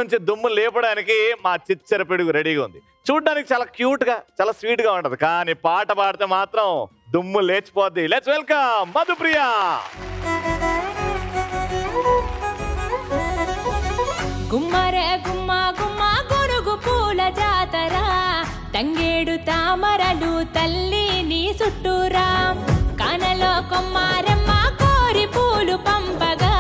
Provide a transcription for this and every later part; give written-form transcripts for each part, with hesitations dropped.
నుంచి దుమ్ము లేపడానికి మా చిచ్చర పిడుగు రెడీగా ఉంది. చూడ్డానికి చాలా క్యూట్ గా చాలా స్వీట్ గా ఉంటది, కానీ పాట పాడితే మాత్రం దుమ్ము లేచిపోద్ది. Let's welcome Madhupriya. గుమ్మరే గుమ్మ గుమ్మ గురుగు పూల జాతర, తంగేడు తామరలు తల్లి నీ చుట్టూరా, కానలో కొమ్మారమ్మ కోరి పూలు పంపగా,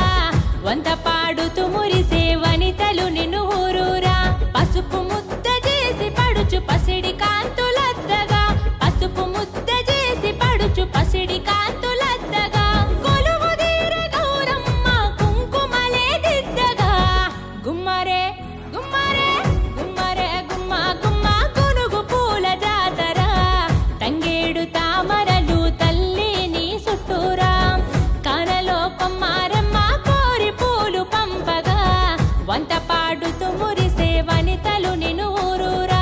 వంత పాడుతూ మురిసే వనితలు నిన్ను ఊరూరా, పసుపు ముద్ద చేసి పడుచు పసిడి కాంతులద్దగా, పసుపు ముద్ద చేసి పడుచు పసిడి కాంతులద్దగా, కొలువు తీర గౌరమ్మ కుంకుమలే దిద్దగా, గుమ్మరే గుమ్మరే గుమ్మరే గుమ్మ గుమ్మ గునుగు పూల జాతర, తంగేడు తామరలు తల్లి నీ చుట్టూరా, కానలో కొమ్మారమ్మ కోరి పూలు పంపగా, వంట పాడుతూ మురిసే వనితలు నిన్ను ఊరూరా.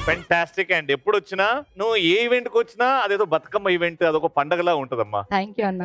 ఫెంటాస్టిక్. అండ్ ఎప్పుడు వచ్చినా నువ్వు ఏ ఈవెంట్ కి వచ్చినా అదేదో బతుకమ్మ ఈవెంట్, అదొక పండగలా ఉంటదమ్మా. థ్యాంక్ యూ అన్న.